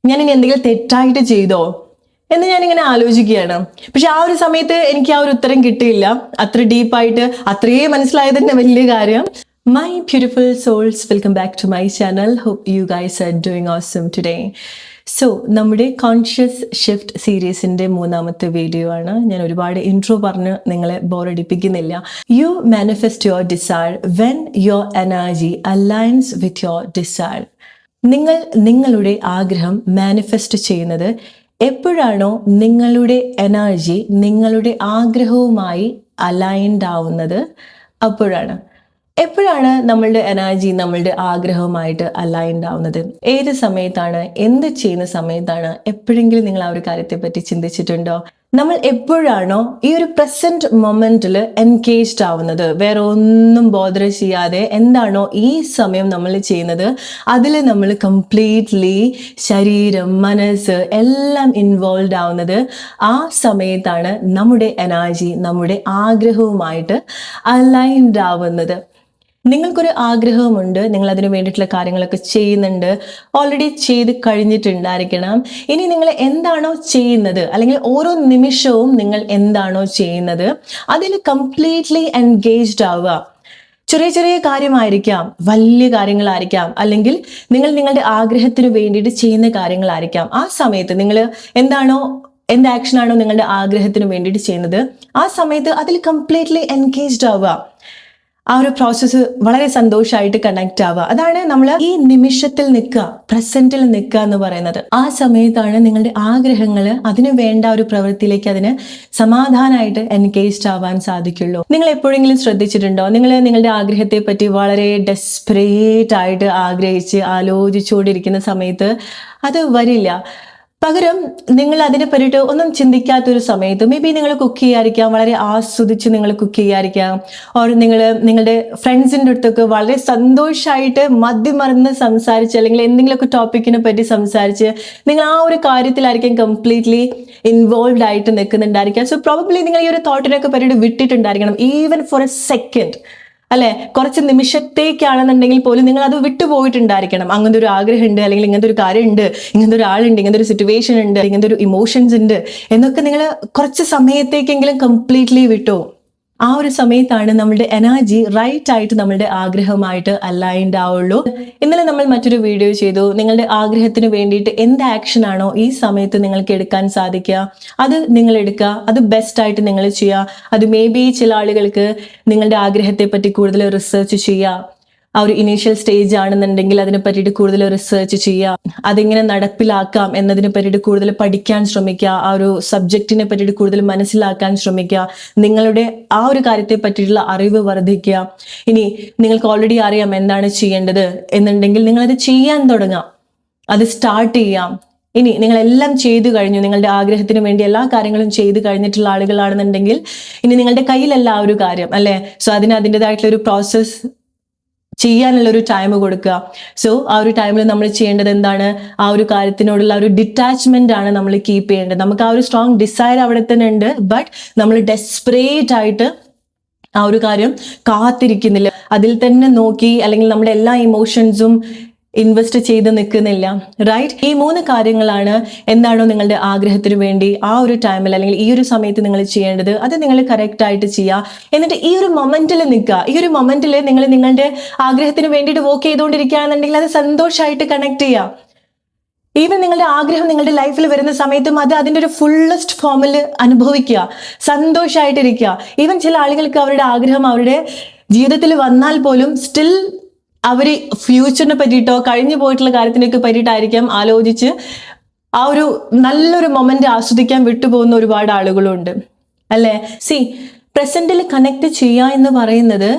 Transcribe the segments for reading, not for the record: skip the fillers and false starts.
ഞാനിനി എന്തെങ്കിലും തെറ്റായിട്ട് ചെയ്തോ എന്ന് ഞാനിങ്ങനെ ആലോചിക്കുകയാണ്. പക്ഷെ ആ ഒരു സമയത്ത് എനിക്ക് ആ ഒരു ഉത്തരം കിട്ടിയില്ല. അത്ര ഡീപ്പായിട്ട് അത്രയേ മനസ്സിലായത് തന്നെ വലിയ കാര്യം. My beautiful souls, welcome back to my channel. Hope you guys are doing awesome today. So നമ്മുടെ കോൺഷ്യസ് ഷിഫ്റ്റ് സീരീസിന്റെ 3ാമത്തെ വീഡിയോ ആണ്. ഞാൻ ഒരുപാട് ഇൻട്രോ പറഞ്ഞ് നിങ്ങളെ ബോറടിപ്പിക്കുന്നില്ല. You manifest your desire when your energy aligns with your desire. നിങ്ങൾ നിങ്ങളുടെ ആഗ്രഹം മാനിഫെസ്റ്റ് ചെയ്യുന്നത് എപ്പോഴാണോ നിങ്ങളുടെ എനർജി നിങ്ങളുടെ ആഗ്രഹവുമായി അലൈൻഡ് ആവുന്നത് അപ്പോഴാണ്. എപ്പോഴാണ് നമ്മളുടെ എനർജി നമ്മളുടെ ആഗ്രഹവുമായിട്ട് അലൈൻഡ് ആവുന്നത്? ഏത് സമയത്താണ്? എന്ത് ചെയ്യുന്ന സമയത്താണ്? എപ്പോഴെങ്കിലും നിങ്ങൾ ആ ഒരു കാര്യത്തെ പറ്റി ചിന്തിച്ചിട്ടുണ്ടോ? നമ്മൾ എപ്പോഴാണോ ഈ ഒരു പ്രസന്റ് മൊമെന്റിൽ എൻഗേജ്ഡ് ആവുന്നത്, വേറെ ഒന്നും ബോധർ ചെയ്യാതെ എന്താണോ ഈ സമയം നമ്മൾ ചെയ്യുന്നത് അതിൽ നമ്മൾ കംപ്ലീറ്റ്ലി ശരീരം, മനസ്സ് എല്ലാം ഇൻവോൾവ് ആവുന്നത്, ആ സമയത്താണ് നമ്മുടെ എനർജി നമ്മുടെ ആഗ്രഹവുമായിട്ട് അലൈൻഡ് ആവുന്നത്. നിങ്ങൾക്കൊരു ആഗ്രഹമുണ്ട്, നിങ്ങൾ അതിന് വേണ്ടിയിട്ടുള്ള കാര്യങ്ങളൊക്കെ ചെയ്യുന്നുണ്ട്, ഓൾറെഡി ചെയ്ത് കഴിഞ്ഞിട്ടുണ്ടായിരിക്കണം. ഇനി നിങ്ങൾ എന്താണോ ചെയ്യുന്നത്, അല്ലെങ്കിൽ ഓരോ നിമിഷവും നിങ്ങൾ എന്താണോ ചെയ്യുന്നത് അതിൽ കംപ്ലീറ്റ്ലി എൻഗേജ്ഡ് ആവുക. ചെറിയ ചെറിയ കാര്യമായിരിക്കാം, വലിയ കാര്യങ്ങളായിരിക്കാം, അല്ലെങ്കിൽ നിങ്ങൾ നിങ്ങളുടെ ആഗ്രഹത്തിന് വേണ്ടിയിട്ട് ചെയ്യുന്ന കാര്യങ്ങളായിരിക്കാം. ആ സമയത്ത് നിങ്ങൾ എന്ത് ആക്ഷനാണോ നിങ്ങളുടെ ആഗ്രഹത്തിന് വേണ്ടിയിട്ട് ചെയ്യുന്നത് ആ സമയത്ത് അതിൽ കംപ്ലീറ്റ്ലി എൻഗേജ്ഡ് ആവുക. ആ ഒരു പ്രോസസ്സ് വളരെ സന്തോഷമായിട്ട് കണക്ട് ആവുക. അതാണ് നമ്മൾ ഈ നിമിഷത്തിൽ നിൽക്കുക, പ്രസന്റിൽ നിൽക്കുക എന്ന് പറയുന്നത്. ആ സമയത്താണ് നിങ്ങളുടെ ആഗ്രഹങ്ങൾ അതിന് വേണ്ട ഒരു പ്രവൃത്തിയിലേക്ക് അതിന് സമാധാനമായിട്ട് എൻഗേജ്ഡ് ആവാൻ സാധിക്കുള്ളൂ. നിങ്ങൾ എപ്പോഴെങ്കിലും ശ്രദ്ധിച്ചിട്ടുണ്ടോ, നിങ്ങൾ നിങ്ങളുടെ ആഗ്രഹത്തെ പറ്റി വളരെ ഡെസ്പറേറ്റ് ആയിട്ട് ആഗ്രഹിച്ച് ആലോചിച്ചുകൊണ്ടിരിക്കുന്ന സമയത്ത് അത് വരില്ല. പകരം നിങ്ങൾ അതിനെ പറ്റിയിട്ട് ഒന്നും ചിന്തിക്കാത്തൊരു സമയത്ത് മേ ബി നിങ്ങൾ കുക്ക് ചെയ്യാതിരിക്കാം, വളരെ ആസ്വദിച്ച് നിങ്ങൾ കുക്ക് ചെയ്യാതിരിക്കാം, ഓർ നിങ്ങൾ നിങ്ങളുടെ ഫ്രണ്ട്സിൻ്റെ അടുത്തൊക്കെ വളരെ സന്തോഷമായിട്ട് മതിമറന്ന് സംസാരിച്ച് അല്ലെങ്കിൽ എന്തെങ്കിലുമൊക്കെ ടോപ്പിക്കിനെ പറ്റി സംസാരിച്ച് നിങ്ങൾ ആ ഒരു കാര്യത്തിലായിരിക്കും കംപ്ലീറ്റ്ലി ഇൻവോൾവ് ആയിട്ട് നിൽക്കുന്നുണ്ടായിരിക്കാം. സോ പ്രോബബ്ലി നിങ്ങൾ ഈ ഒരു തോട്ടിനൊക്കെ പറ്റിയിട്ട് വിട്ടിട്ടുണ്ടായിരിക്കണം, ഈവൻ ഫോർ എ സെക്കൻഡ്, അല്ലെ? കുറച്ച് നിമിഷത്തേക്കാണെന്നുണ്ടെങ്കിൽ പോലും നിങ്ങൾ അത് വിട്ടുപോയിട്ടുണ്ടായിരിക്കണം. അങ്ങനത്തെ ഒരു ആഗ്രഹം ഉണ്ട്, അല്ലെങ്കിൽ ഇങ്ങനത്തെ ഒരു കാര്യമുണ്ട്, ഇങ്ങനത്തെ ഒരു ആളുണ്ട്, ഇങ്ങനത്തെ ഒരു സിറ്റുവേഷൻ ഉണ്ട്, ഇങ്ങനത്തെ ഒരു ഇമോഷൻസ് ഉണ്ട് എന്നൊക്കെ നിങ്ങൾ കുറച്ച് സമയത്തേക്കെങ്കിലും കംപ്ലീറ്റ്ലി വിട്ടു. ആ ഒരു സമയത്താണ് നമ്മളുടെ എനർജി റൈറ്റ് ആയിട്ട് നമ്മളുടെ ആഗ്രഹമായിട്ട് അലൈൻഡ് ആവുള്ളൂ. ഇന്നലെ നമ്മൾ മറ്റൊരു വീഡിയോ ചെയ്തു, നിങ്ങളുടെ ആഗ്രഹത്തിന് വേണ്ടിയിട്ട് എന്ത് ആക്ഷൻ ആണോ ഈ സമയത്ത് നിങ്ങൾക്ക് എടുക്കാൻ സാധിക്കുക അത് നിങ്ങൾ എടുക്കുക, അത് ബെസ്റ്റ് ആയിട്ട് നിങ്ങൾ ചെയ്യുക. അത് മേ ബി ചില ആളുകൾക്ക് നിങ്ങളുടെ ആഗ്രഹത്തെ പറ്റി കൂടുതൽ റിസർച്ച് ചെയ്യുക, ആ ഒരു ഇനീഷ്യൽ സ്റ്റേജ് ആണെന്നുണ്ടെങ്കിൽ അതിനെ പറ്റിയിട്ട് കൂടുതൽ റിസർച്ച് ചെയ്യുക, അതെങ്ങനെ നടപ്പിലാക്കാം എന്നതിനെ പറ്റിയിട്ട് കൂടുതൽ പഠിക്കാൻ ശ്രമിക്കുക, ആ ഒരു സബ്ജക്റ്റിനെ പറ്റിയിട്ട് കൂടുതൽ മനസ്സിലാക്കാൻ ശ്രമിക്കുക, നിങ്ങളുടെ ആ ഒരു കാര്യത്തെ പറ്റിയിട്ടുള്ള അറിവ് വർദ്ധിക്കുക. ഇനി നിങ്ങൾക്ക് ഓൾറെഡി അറിയാം എന്താണ് ചെയ്യേണ്ടത് എന്നുണ്ടെങ്കിൽ നിങ്ങളത് ചെയ്യാൻ തുടങ്ങാം, അത് സ്റ്റാർട്ട് ചെയ്യാം. ഇനി നിങ്ങളെല്ലാം ചെയ്തു കഴിഞ്ഞു, നിങ്ങളുടെ ആഗ്രഹത്തിന് വേണ്ടി എല്ലാ കാര്യങ്ങളും ചെയ്തു കഴിഞ്ഞിട്ടുള്ള ആളുകളാണെന്നുണ്ടെങ്കിൽ ഇനി നിങ്ങളുടെ കയ്യിലല്ല ആ ഒരു കാര്യം, അല്ലേ? സോ അതിൻ്റെതായിട്ടുള്ള ഒരു പ്രോസസ്സ് ചെയ്യാനുള്ളൊരു ടൈം കൊടുക്കുക. സോ ആ ഒരു ടൈമിൽ നമ്മൾ ചെയ്യേണ്ടത് എന്താണ്? ആ ഒരു കാര്യത്തിനോടുള്ള ഒരു ഡിറ്റാച്ച്മെന്റ് ആണ് നമ്മൾ കീപ്പ് ചെയ്യേണ്ടത്. നമുക്ക് ആ ഒരു സ്ട്രോങ് ഡിസയർ അവിടെ തന്നെ ഉണ്ട്, ബട്ട് നമ്മൾ ഡെസ്പറേറ്റ് ആയിട്ട് ആ ഒരു കാര്യം കാത്തിരിക്കുന്നില്ല, അതിൽ തന്നെ നോക്കി അല്ലെങ്കിൽ നമ്മുടെ എല്ലാ ഇമോഷൻസും ഇൻവെസ്റ്റ് ചെയ്ത് നിൽക്കുന്നില്ല, റൈറ്റ്? ഈ 3 കാര്യങ്ങളാണ് എന്താണോ നിങ്ങളുടെ ആഗ്രഹത്തിന് വേണ്ടി ആ ഒരു ടൈമിൽ അല്ലെങ്കിൽ ഈ ഒരു സമയത്ത് നിങ്ങൾ ചെയ്യേണ്ടത് അത് നിങ്ങൾ കറക്റ്റ് ആയിട്ട് ചെയ്യുക. എന്നിട്ട് ഈ ഒരു മൊമെന്റിൽ നിൽക്കുക. ഈ ഒരു മൊമെന്റിൽ നിങ്ങൾ നിങ്ങളുടെ ആഗ്രഹത്തിന് വേണ്ടിയിട്ട് വർക്ക് ചെയ്തുകൊണ്ടിരിക്കുകയാണെന്നുണ്ടെങ്കിൽ അത് സന്തോഷമായിട്ട് കണക്ട് ചെയ്യുക. ഈവൻ നിങ്ങളുടെ ആഗ്രഹം നിങ്ങളുടെ ലൈഫിൽ വരുന്ന സമയത്തും അത് അതിൻ്റെ ഒരു ഫുള്ളസ്റ്റ് ഫോമിൽ അനുഭവിക്കുക, സന്തോഷമായിട്ടിരിക്കുക. ഈവൻ ചില ആളുകൾക്ക് അവരുടെ ആഗ്രഹം അവരുടെ ജീവിതത്തിൽ വന്നാൽ പോലും സ്റ്റിൽ അവർ ഫ്യൂച്ചറിനെ പറ്റിയിട്ടോ കഴിഞ്ഞു പോയിട്ടുള്ള കാര്യത്തിനൊക്കെ പറ്റിയിട്ടായിരിക്കാം ആലോചിച്ച് ആ ഒരു നല്ലൊരു മൊമെന്റ് ആസ്വദിക്കാൻ വിട്ടുപോകുന്ന ഒരുപാട് ആളുകളുണ്ട്, അല്ലേ? സി, പ്രസന്റിൽ കണക്ട് ചെയ്യുക എന്ന് പറയുന്നത്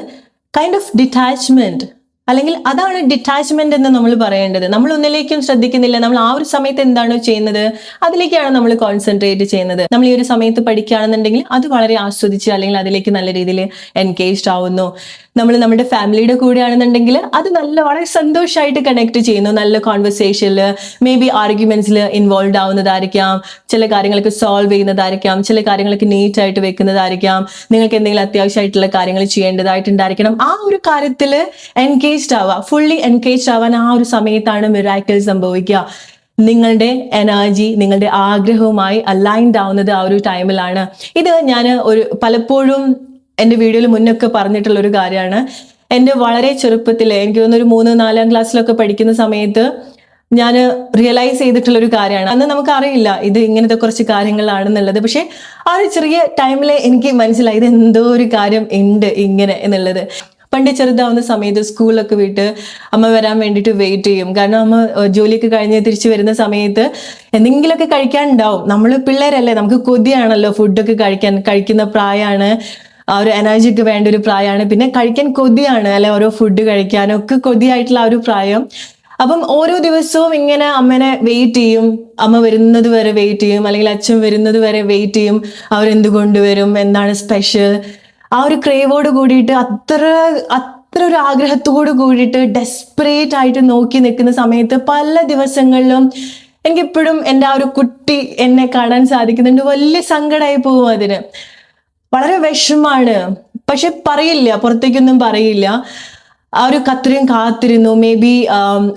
കൈൻഡ് ഓഫ് ഡിറ്റാച്ച്മെന്റ്, അല്ലെങ്കിൽ അതാണ് ഡിറ്റാച്ച്മെന്റ് എന്ന് നമ്മൾ പറയേണ്ടത്. നമ്മൾ ഒന്നിലേക്കും ശ്രദ്ധിക്കുന്നില്ല, നമ്മൾ ആ ഒരു സമയത്ത് എന്താണോ ചെയ്യുന്നത് അതിലേക്കാണ് നമ്മൾ കോൺസെൻട്രേറ്റ് ചെയ്യുന്നത്. നമ്മൾ ഈ ഒരു സമയത്ത് പഠിക്കുകയാണെന്നുണ്ടെങ്കിൽ അത് വളരെ ആസ്വദിച്ച് അല്ലെങ്കിൽ അതിലേക്ക് നല്ല രീതിയിൽ എൻഗേജ്ഡ് ആവുന്നു. നമ്മൾ നമ്മുടെ ഫാമിലിയുടെ കൂടെ ആണെന്നുണ്ടെങ്കിൽ അത് വളരെ സന്തോഷമായിട്ട് കണക്ട് ചെയ്യുന്നു, നല്ല കോൺവെർസേഷനിൽ മേ ബി ആർഗ്യുമെന്റ്സിൽ ഇൻവോൾവ് ആവുന്നതായിരിക്കാം, ചില കാര്യങ്ങൾക്ക് സോൾവ് ചെയ്യുന്നതായിരിക്കാം, ചില കാര്യങ്ങൾക്ക് നീറ്റ് ആയിട്ട് വെക്കുന്നതായിരിക്കാം, നിങ്ങൾക്ക് എന്തെങ്കിലും അത്യാവശ്യമായിട്ടുള്ള കാര്യങ്ങൾ ചെയ്യേണ്ടതായിട്ടുണ്ടായിരിക്കണം. ആ ഒരു കാര്യത്തിൽ എൻഗേജ്ഡ് ആവുക, ഫുള്ളി എൻഗേജ്ഡ് ആവാൻ ആ ഒരു സമയത്താണ് മിറാക്കിൾ സംഭവിക്കുക. നിങ്ങളുടെ എനർജി നിങ്ങളുടെ ആഗ്രഹവുമായി അലൈൻഡ് ആവുന്നത് ആ ഒരു ടൈമിലാണ്. ഇത് ഞാൻ പലപ്പോഴും എൻ്റെ വീഡിയോയിൽ മുന്നൊക്കെ പറഞ്ഞിട്ടുള്ള ഒരു കാര്യമാണ്. എൻ്റെ വളരെ ചെറുപ്പത്തിൽ, എനിക്ക് തോന്നുന്നു ഒരു 3-4 ക്ലാസ്സിലൊക്കെ പഠിക്കുന്ന സമയത്ത് ഞാൻ റിയലൈസ് ചെയ്തിട്ടുള്ള ഒരു കാര്യമാണ്. അന്ന് നമുക്കറിയില്ല ഇത് ഇങ്ങനത്തെ കുറച്ച് കാര്യങ്ങളാണെന്നുള്ളത്. പക്ഷെ ആ ഒരു ചെറിയ ടൈമിൽ എനിക്ക് മനസ്സിലായി ഇത് എന്തോ ഒരു കാര്യം ഉണ്ട് ഇങ്ങനെ എന്നുള്ളത്. പണ്ട് ചെറുതാവുന്ന സമയത്ത് സ്കൂളൊക്കെ വിട്ട് അമ്മ വരാൻ വേണ്ടിയിട്ട് വെയിറ്റ് ചെയ്യും. കാരണം അമ്മ ജോലിയൊക്കെ കഴിഞ്ഞ് തിരിച്ചു വരുന്ന സമയത്ത് എന്തെങ്കിലുമൊക്കെ കഴിക്കാനുണ്ടാവും. നമ്മൾ പിള്ളേരല്ലേ, നമുക്ക് കൊതിയാണല്ലോ ഫുഡൊക്കെ കഴിക്കുന്ന പ്രായമാണ്, ആ ഒരു എനർജിക്ക് വേണ്ട ഒരു പ്രായമാണ്. പിന്നെ കഴിക്കാൻ കൊതിയാണ് അല്ലെ, ഓരോ ഫുഡ് കഴിക്കാനൊക്കെ കൊതിയായിട്ടുള്ള ആ ഒരു പ്രായം. അപ്പം ഓരോ ദിവസവും ഇങ്ങനെ അമ്മനെ വെയിറ്റ് ചെയ്യും, അമ്മ വരുന്നത് വരെ വെയിറ്റ് ചെയ്യും, അല്ലെങ്കിൽ അച്ഛൻ വരുന്നത് വരെ വെയിറ്റ് ചെയ്യും. അവരെന്ത് കൊണ്ടുവരും, എന്താണ് സ്പെഷ്യൽ, ആ ഒരു ക്രേവോട് കൂടിയിട്ട് അത്ര ഒരു ആഗ്രഹത്തോട് കൂടിയിട്ട് ഡെസ്പറേറ്റ് ആയിട്ട് നോക്കി നിൽക്കുന്ന സമയത്ത് പല ദിവസങ്ങളിലും എനിക്കിപ്പോഴും എൻ്റെ ആ ഒരു കുട്ടി എന്നെ കാണാൻ സാധിക്കുന്നുണ്ട്. വലിയ സങ്കടമായി പോകും, അതിന് വളരെ വിഷമാണ്. പക്ഷെ പറയില്ല, പുറത്തേക്കൊന്നും പറയില്ല. ആ ഒരു അത്രയും കാത്തിരുന്നു. മേ ബി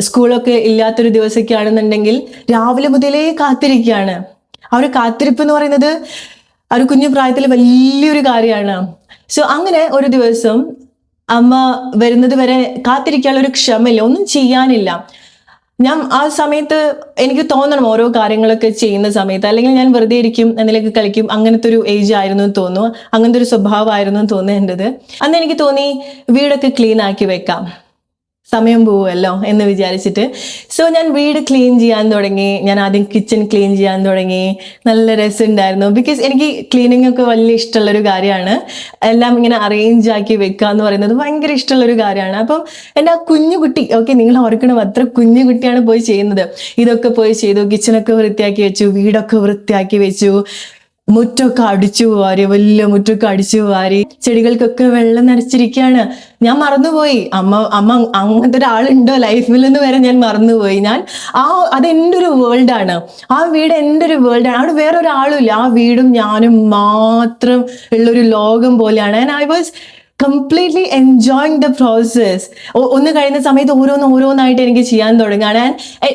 സ്കൂളൊക്കെ ഇല്ലാത്തൊരു ദിവസമൊക്കെ ആണെന്നുണ്ടെങ്കിൽ രാവിലെ മുതലേ കാത്തിരിക്കുകയാണ്. ആ ഒരു കാത്തിരിപ്പ് എന്ന് പറയുന്നത് ആ ഒരു കുഞ്ഞു പ്രായത്തിൽ വലിയൊരു കാര്യമാണ്. സോ അങ്ങനെ ഒരു ദിവസം അമ്മ വരുന്നത് വരെ കാത്തിരിക്കാനുള്ള ഒരു ക്ഷമയില്ല, ഒന്നും ചെയ്യാനില്ല. ഞാൻ ആ സമയത്ത് എനിക്ക് തോന്നണം ഓരോ കാര്യങ്ങളൊക്കെ ചെയ്യുന്ന സമയത്ത്, അല്ലെങ്കിൽ ഞാൻ വെറുതെ ഇരിക്കും, എന്തെങ്കിലുമൊക്കെ കളിക്കും, അങ്ങനത്തെ ഒരു ഏജ് ആയിരുന്നു എന്ന് തോന്നുന്നു, അങ്ങനത്തെ ഒരു സ്വഭാവമായിരുന്നു എന്ന് തോന്നുന്നു എൻ്റെത്. അന്ന് എനിക്ക് തോന്നി വീടൊക്കെ ക്ലീൻ ആക്കി വെക്കാം, സമയം പോവുമല്ലോ എന്ന് വിചാരിച്ചിട്ട്. സോ ഞാൻ വീട് ക്ലീൻ ചെയ്യാൻ തുടങ്ങി. ഞാൻ ആദ്യം കിച്ചൺ ക്ലീൻ ചെയ്യാൻ തുടങ്ങി. നല്ല രസമുണ്ടായിരുന്നു. ബിക്കോസ് എനിക്ക് ക്ലീനിങ് ഒക്കെ വലിയ ഇഷ്ടമുള്ളൊരു കാര്യമാണ്. എല്ലാം ഇങ്ങനെ അറേഞ്ച് ആക്കി വെക്കുക എന്ന് പറയുന്നത് ഭയങ്കര ഇഷ്ടമുള്ളൊരു കാര്യമാണ്. അപ്പം എൻ്റെ ആ കുഞ്ഞു കുട്ടി, ഓക്കെ നിങ്ങൾ ഓർക്കണം അത്ര കുഞ്ഞു കുട്ടിയാണ് പോയി ചെയ്യുന്നത്. ഇതൊക്കെ പോയി ചെയ്തു, കിച്ചണൊക്കെ വൃത്തിയാക്കി വെച്ചു, വീടൊക്കെ വൃത്തിയാക്കി വെച്ചു, മുറ്റൊക്കെ അടിച്ചു വാരി, വലിയ മുറ്റൊക്കെ അടിച്ചു വാരി, ചെടികൾക്കൊക്കെ വെള്ളം നനച്ചിരിക്കുകയാണ്. ഞാൻ മറന്നുപോയി അമ്മ അങ്ങനത്തെ ഒരാളുണ്ടോ ലൈഫിൽ എന്ന് വരെ ഞാൻ മറന്നുപോയി. അത് എൻ്റെ ഒരു വേൾഡാണ്, ആ വീട് എൻ്റെ ഒരു വേൾഡാണ്. അവിടെ വേറെ ഒരാളും ഇല്ല, ആ വീടും ഞാനും മാത്രം ഉള്ളൊരു ലോകം പോലെയാണ്. And I was completely enjoying the process. ഒന്ന് കഴിയുന്ന സമയത്ത് ഓരോന്നായിട്ട് എനിക്ക് ചെയ്യാൻ തുടങ്ങുകയാണ്.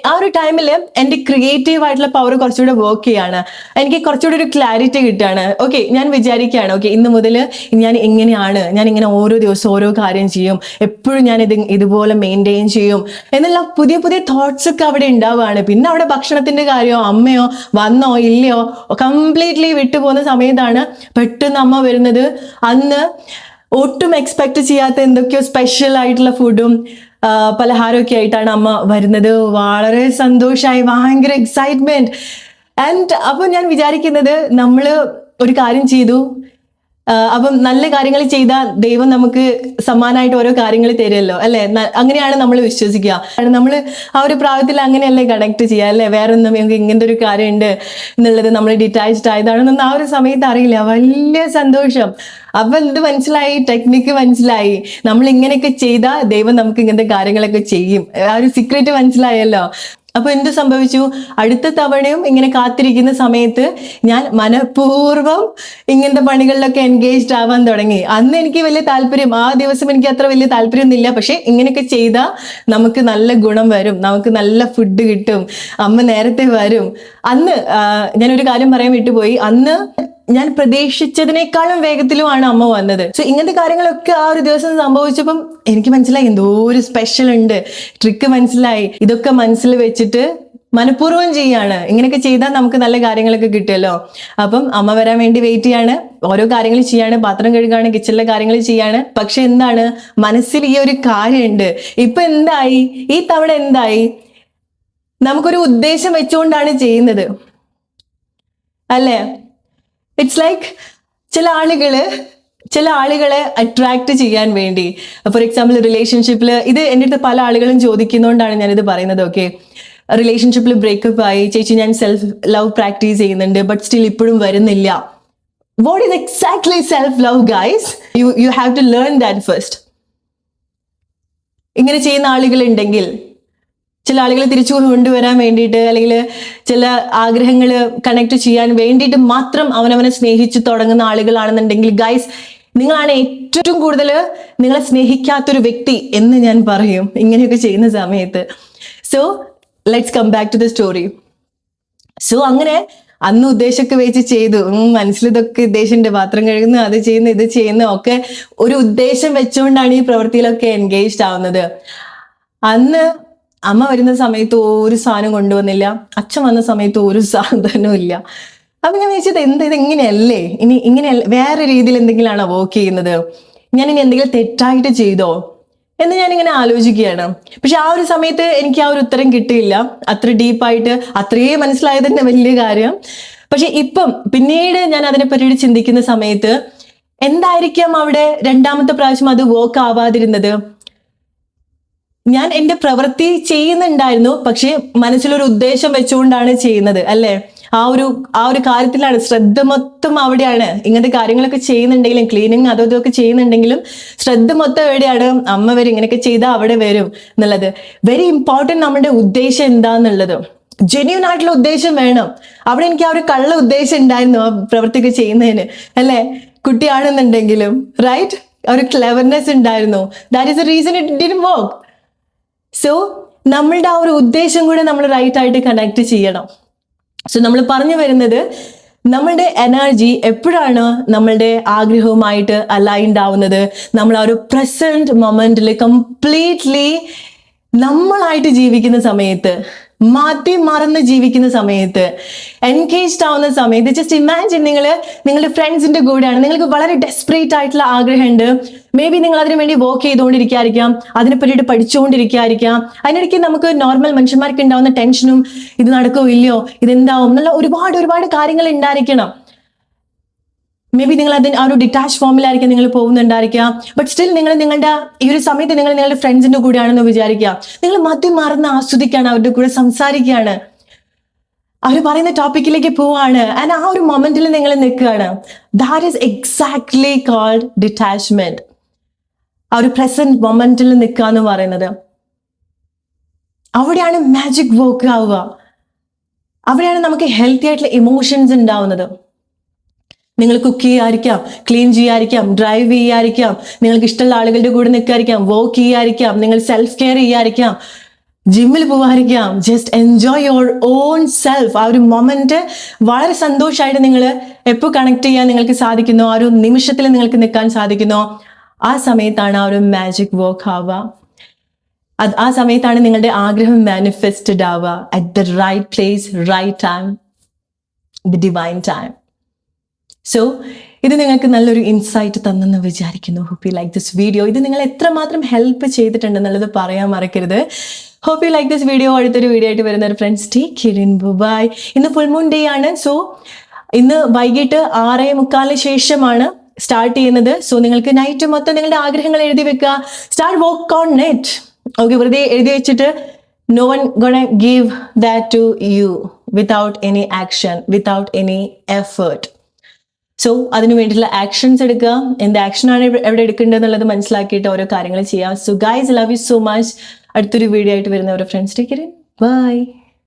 ആ ഒരു ടൈമിൽ എൻ്റെ ക്രിയേറ്റീവ് ആയിട്ടുള്ള പവർ കുറച്ചുകൂടെ വർക്ക് ചെയ്യാണ്. എനിക്ക് കുറച്ചുകൂടെ ഒരു ക്ലാരിറ്റി കിട്ടുകയാണ്. ഓക്കെ, ഞാൻ വിചാരിക്കുകയാണ് ഓക്കെ ഇന്ന് മുതൽ ഞാൻ ഇങ്ങനെ ഓരോ ദിവസവും ഓരോ കാര്യം ചെയ്യും, എപ്പോഴും ഞാൻ ഇതുപോലെ മെയിൻറ്റെയിൻ ചെയ്യും എന്നുള്ള പുതിയ പുതിയ തോട്ട്സ് ഒക്കെ അവിടെ ഉണ്ടാവുകയാണ്. പിന്നെ അവിടെ ഭക്ഷണത്തിന്റെ കാര്യമോ അമ്മയോ വന്നോ ഇല്ലയോ കംപ്ലീറ്റ്ലി വിട്ടുപോകുന്ന സമയത്താണ് പെട്ടെന്ന് അമ്മ വരുന്നത്. അന്ന് ഒട്ടും എക്സ്പെക്ട് ചെയ്യാത്ത എന്തൊക്കെയോ സ്പെഷ്യൽ ആയിട്ടുള്ള ഫുഡും പലഹാരമൊക്കെ ആയിട്ടാണ് അമ്മ വരുന്നത്. വളരെ സന്തോഷമായി, ഭയങ്കര എക്സൈറ്റ്മെന്റ്. ആൻഡ് അപ്പൊ ഞാൻ വിചാരിക്കുന്നത് നമ്മൾ ഒരു കാര്യം ചെയ്തു, അപ്പം നല്ല കാര്യങ്ങൾ ചെയ്താൽ ദൈവം നമുക്ക് സമ്മാനമായിട്ട് ഓരോ കാര്യങ്ങൾ തരുമല്ലോ അല്ലെ, അങ്ങനെയാണ് നമ്മൾ വിശ്വസിക്കുക. നമ്മൾ ആ ഒരു പ്രായത്തിൽ അങ്ങനെയല്ലേ കണക്ട് ചെയ്യുക അല്ലെ, വേറെ ഒന്നും നമുക്ക് ഇങ്ങനത്തെ ഒരു കാര്യമുണ്ട് എന്നുള്ളത് നമ്മൾ ഡിറ്റാച്ച്ഡ് ആയതാണെന്നൊന്നും ആ ഒരു സമയത്ത് അറിയില്ല. വലിയ സന്തോഷം. അപ്പൊ എന്ത് മനസ്സിലായി, ടെക്നിക്ക് മനസ്സിലായി. നമ്മൾ ഇങ്ങനെയൊക്കെ ചെയ്താൽ ദൈവം നമുക്ക് ഇങ്ങനത്തെ കാര്യങ്ങളൊക്കെ ചെയ്യും, ആ ഒരു സീക്രട്ട് മനസ്സിലായല്ലോ. അപ്പൊ എന്ത് സംഭവിച്ചു, അടുത്ത തവണയും ഇങ്ങനെ കാത്തിരിക്കുന്ന സമയത്ത് ഞാൻ മനഃപൂർവ്വം ഇങ്ങനത്തെ പണികളിലൊക്കെ എൻഗേജ്ഡ് ആവാൻ തുടങ്ങി. അന്ന് എനിക്ക് വലിയ താല്പര്യം, ആ ദിവസം എനിക്ക് അത്ര വലിയ താല്പര്യമൊന്നുമില്ല. പക്ഷെ ഇങ്ങനെയൊക്കെ ചെയ്താൽ നമുക്ക് നല്ല ഗുണം വരും, നമുക്ക് നല്ല ഫുഡ് കിട്ടും, അമ്മ നേരത്തെ വരും. അന്ന് ഞാനൊരു കാര്യം പറയാൻ വിട്ടുപോയി, അന്ന് ഞാൻ പ്രതീക്ഷിച്ചതിനേക്കാളും വേഗത്തിലുമാണ് അമ്മ വന്നത്. സോ ഇങ്ങനത്തെ കാര്യങ്ങളൊക്കെ ആ ഒരു ദിവസം സംഭവിച്ചപ്പം എനിക്ക് മനസ്സിലായി എന്തോ ഒരു സ്പെഷ്യൽ ഉണ്ട്, ട്രിക്ക് മനസ്സിലായി. ഇതൊക്കെ മനസ്സിൽ വെച്ചിട്ട് മനഃപൂർവ്വം ചെയ്യാണ്. ഇങ്ങനെയൊക്കെ ചെയ്താൽ നമുക്ക് നല്ല കാര്യങ്ങളൊക്കെ കിട്ടുമല്ലോ. അപ്പം അമ്മ വരാൻ വേണ്ടി വെയിറ്റ് ചെയ്യാണ്, ഓരോ കാര്യങ്ങൾ ചെയ്യാണ്, പാത്രം കഴുകാണ്, കിച്ചണിലെ കാര്യങ്ങൾ ചെയ്യാണ്. പക്ഷെ എന്താണ്, മനസ്സിൽ ഈ ഒരു കാര്യമുണ്ട്. ഇപ്പൊ എന്തായി, ഈ തവണ എന്തായി, നമുക്കൊരു ഉദ്ദേശം വെച്ചുകൊണ്ടാണ് ചെയ്യുന്നത് അല്ലേ. ഇറ്റ്സ് ലൈക്ക് ചില ആളുകളെ അട്രാക്ട് ചെയ്യാൻ വേണ്ടി, ഫോർ എക്സാമ്പിൾ റിലേഷൻഷിപ്പിൽ, ഇത് എൻ്റെ അടുത്ത് പല ആളുകളും ചോദിക്കുന്നതുകൊണ്ടാണ് ഞാനിത് പറയുന്നത്. ഓക്കെ, റിലേഷൻഷിപ്പിൽ ബ്രേക്കപ്പ് ആയി, ചേച്ചി ഞാൻ സെൽഫ് ലവ് പ്രാക്ടീസ് ചെയ്യുന്നുണ്ട് ബട്ട് സ്റ്റിൽ ഇപ്പോഴും വരുന്നില്ല. What is exactly self love guys? You have to learn that first. ഇങ്ങനെ ചെയ്യുന്ന ആളുകളുണ്ടെങ്കിൽ, ചില ആളുകൾ തിരിച്ചു കൊണ്ടുവരാൻ വേണ്ടിയിട്ട്, അല്ലെങ്കിൽ ചില ആഗ്രഹങ്ങൾ കണക്ട് ചെയ്യാൻ വേണ്ടിയിട്ട് മാത്രം അവനവനെ സ്നേഹിച്ചു തുടങ്ങുന്ന ആളുകളാണെന്നുണ്ടെങ്കിൽ ഗൈസ്, നിങ്ങളാണ് ഏറ്റവും കൂടുതൽ നിങ്ങളെ സ്നേഹിക്കാത്തൊരു വ്യക്തി എന്ന് ഞാൻ പറയും ഇങ്ങനെയൊക്കെ ചെയ്യുന്ന സമയത്ത്. So let's come back to the story. So അങ്ങനെ അന്ന് ഉദ്ദേശമൊക്കെ വെച്ച് ചെയ്തു. മനസ്സിൽ ഇതൊക്കെ ഉദ്ദേശമുണ്ട്, പാത്രം കഴുകുന്നു, അത് ചെയ്യുന്നു, ഇത് ചെയ്യുന്നു, ഒക്കെ ഒരു ഉദ്ദേശം വെച്ചുകൊണ്ടാണ് ഈ പ്രവൃത്തിയിലൊക്കെ എൻഗേജ്ഡ് ആവുന്നത്. അന്ന് അമ്മ വരുന്ന സമയത്ത് ഒരു സാധനം കൊണ്ടുവന്നില്ല, അച്ഛൻ വന്ന സമയത്ത് ഒരു സാധനവും ഇല്ല. അപ്പൊ ഞാൻ വിചാരിച്ചത് ഇതെങ്ങനെയല്ലേ, ഇനി ഇങ്ങനെയല്ല, വേറെ രീതിയിൽ എന്തെങ്കിലുമാണോ വർക്ക് ചെയ്യുന്നത്, ഞാൻ ഇനി എന്തെങ്കിലും തെറ്റായിട്ട് ചെയ്തോ എന്ന് ഞാനിങ്ങനെ ആലോചിക്കുകയാണ്. പക്ഷെ ആ ഒരു സമയത്ത് എനിക്ക് ആ ഒരു ഉത്തരം കിട്ടിയില്ല. അത്ര ഡീപ്പായിട്ട് അത്രയേ മനസ്സിലായത് തന്നെ വലിയ കാര്യം. പക്ഷെ ഇപ്പം പിന്നീട് ഞാൻ അതിനെ പറ്റിയിട്ട് ചിന്തിക്കുന്ന സമയത്ത് എന്തായിരിക്കാം അവിടെ രണ്ടാമത്തെ പ്രാവശ്യം അത് വർക്ക് ആവാതിരുന്നത്? ഞാൻ എൻ്റെ പ്രവൃത്തി ചെയ്യുന്നുണ്ടായിരുന്നു, പക്ഷെ മനസ്സിലൊരു ഉദ്ദേശം വെച്ചുകൊണ്ടാണ് ചെയ്യുന്നത്, അല്ലേ? ആ ഒരു കാര്യത്തിലാണ് ശ്രദ്ധ മൊത്തം അവിടെയാണ്. ഇങ്ങനത്തെ കാര്യങ്ങളൊക്കെ ചെയ്യുന്നുണ്ടെങ്കിലും, ക്ലീനിങ് അതോ ഇതൊക്കെ ചെയ്യുന്നുണ്ടെങ്കിലും ശ്രദ്ധ മൊത്തം എവിടെയാണ്? അമ്മ വരും, ഇങ്ങനെയൊക്കെ ചെയ്താൽ അവിടെ വരും എന്നുള്ളത്. വെരി ഇമ്പോർട്ടൻറ്റ് നമ്മുടെ ഉദ്ദേശം എന്താന്നുള്ളത്. ജെന്യൂൻ ആയിട്ടുള്ള ഉദ്ദേശം വേണം. അവിടെ എനിക്ക് ആ ഒരു കള്ള ഉദ്ദേശം ഉണ്ടായിരുന്നു ആ പ്രവൃത്തിയൊക്കെ ചെയ്യുന്നതിന്, അല്ലേ? കുട്ടിയാണെന്നുണ്ടെങ്കിലും റൈറ്റ്, ആ ഒരു ക്ലെവർനെസ് ഉണ്ടായിരുന്നു. That is the reason it didn't work. So നമ്മളുടെ ആ ഒരു ഉദ്ദേശം കൂടെ നമ്മൾ റൈറ്റ് ആയിട്ട് കണക്ട് ചെയ്യണം. സോ നമ്മൾ പറഞ്ഞു വരുന്നത്, നമ്മളുടെ എനർജി എപ്പോഴാണ് നമ്മളുടെ ആഗ്രഹവുമായിട്ട് അലൈൻഡ് ആവുന്നത്? നമ്മൾ ആ ഒരു പ്രസന്റ് മൊമെന്റിൽ കംപ്ലീറ്റ്ലി നമ്മളായിട്ട് ജീവിക്കുന്ന സമയത്ത്, മാറ്റി മറന്ന് ജീവിക്കുന്ന സമയത്ത്, എൻഗേജ്ഡ് ആവുന്ന സമയത്ത്. ജസ്റ്റ് ഇമാജിൻ, നിങ്ങളുടെ ഫ്രണ്ട്സിന്റെ കൂടെയാണ്, നിങ്ങൾക്ക് വളരെ ഡെസ്പറേറ്റ് ആയിട്ടുള്ള ആഗ്രഹമുണ്ട്. മേ ബി നിങ്ങൾ അതിനു വേണ്ടി വർക്ക് ചെയ്തുകൊണ്ടിരിക്കുകയായിരിക്കാം, അതിനെ പറ്റിയിട്ട് പഠിച്ചുകൊണ്ടിരിക്കുകയായിരിക്കാം. അതിനിടയ്ക്ക് നമുക്ക് നോർമൽ മനുഷ്യന്മാർക്ക് ഉണ്ടാവുന്ന ടെൻഷനും, ഇത് നടക്കുമോ ഇല്ലയോ, ഇതെന്താവും എന്നുള്ള ഒരുപാട് കാര്യങ്ങൾ ഉണ്ടായിരിക്കണം. മേ ബി നിങ്ങൾ ആ ഒരു ഡിറ്റാച്ച് ഫോമിലായിരിക്കാം നിങ്ങൾ പോകുന്നുണ്ടായിരിക്കാം. ബട്ട് സ്റ്റിൽ നിങ്ങളുടെ ഈ ഒരു സമയത്ത് നിങ്ങളുടെ ഫ്രണ്ട്സിന്റെ കൂടെയാണെന്ന് വിചാരിക്കുക. നിങ്ങൾ മതി മറന്ന് ആസ്വദിക്കുകയാണ്, അവരുടെ കൂടെ സംസാരിക്കുകയാണ്, അവർ പറയുന്ന ടോപ്പിക്കിലേക്ക് പോവാണ്, ആൻഡ് ആ ഒരു മൊമെന്റിൽ നിങ്ങൾ നിൽക്കുകയാണ്. That is exactly called detachment. ആ ഒരു പ്രസന്റ് മൊമെന്റിൽ നിൽക്കുക എന്ന് പറയുന്നത്, അവിടെയാണ് മാജിക് വർക്ക് ആവുക. അവിടെയാണ് നമുക്ക് ഹെൽത്തി ആയിട്ടുള്ള ഇമോഷൻസ് ഉണ്ടാവുന്നത്. നിങ്ങൾ കുക്ക് ചെയ്യാതിരിക്കാം, ക്ലീൻ ചെയ്യാതിരിക്കാം, ഡ്രൈവ് ചെയ്യാതിരിക്കാം, നിങ്ങൾക്ക് ഇഷ്ടമുള്ള ആളുകളുടെ കൂടെ നിൽക്കാതിരിക്കാം, വർക്ക് ചെയ്യാതിരിക്കാം, നിങ്ങൾ സെൽഫ് കെയർ ചെയ്യാതിരിക്കാം, ജിമ്മിൽ പോകാതിരിക്കാം. Just enjoy your own self. ആ ഒരു മൊമെന്റ് വളരെ സന്തോഷമായിട്ട് നിങ്ങൾ എപ്പോൾ കണക്ട് ചെയ്യാൻ നിങ്ങൾക്ക് സാധിക്കുന്നോ, ആ ഒരു നിമിഷത്തിൽ നിങ്ങൾക്ക് നിൽക്കാൻ സാധിക്കുന്നോ, ആ സമയത്താണ് ആ ഒരു മാജിക് വർക്ക് ആവുക. ആ സമയത്താണ് നിങ്ങളുടെ ആഗ്രഹം മാനിഫെസ്റ്റഡ് ആവുക. At the right place, right time, the divine time. So ഇത് നിങ്ങൾക്ക് നല്ലൊരു ഇൻസൈറ്റ് തന്നെന്ന് വിചാരിക്കുന്നു. Hope you like this video. ഇത് നിങ്ങൾ എത്രമാത്രം ഹെൽപ്പ് ചെയ്തിട്ടുണ്ടെന്നുള്ളത് പറയാൻ മറക്കരുത്. Hope you like this video. അടുത്തൊരു വീഡിയോ ആയിട്ട് വരുന്ന ഒരു ഫ്രണ്ട്സ്, ടേക്ക് കെയർ, ബൈ. ഇന്ന് ഫുൾ മൂൺ ഡേ ആണ്. സോ ഇന്ന് വൈകിട്ട് 6:45 ശേഷമാണ് സ്റ്റാർട്ട് ചെയ്യുന്നത്. സോ നിങ്ങൾക്ക് നൈറ്റ് മൊത്തം നിങ്ങളുടെ ആഗ്രഹങ്ങൾ എഴുതി വെക്കുക. Start work on net. Okay, വെറുതെ എഴുതി വെച്ചിട്ട് no one gonna give that to you without any action, without any effort. So അതിനു വേണ്ടിയിട്ടുള്ള ആക്ഷൻസ് എടുക്കുക. എന്ത് ആക്ഷനാണ് എവിടെ എടുക്കേണ്ടത് എന്നുള്ളത് മനസ്സിലാക്കിയിട്ട് ഓരോ കാര്യങ്ങൾ ചെയ്യാം. So guys, love you so much. അടുത്തൊരു വീഡിയോ ആയിട്ട് വരുന്ന ഓരോ ഫ്രണ്ട്സ്, ടേക്ക് കെയർ, ബൈ.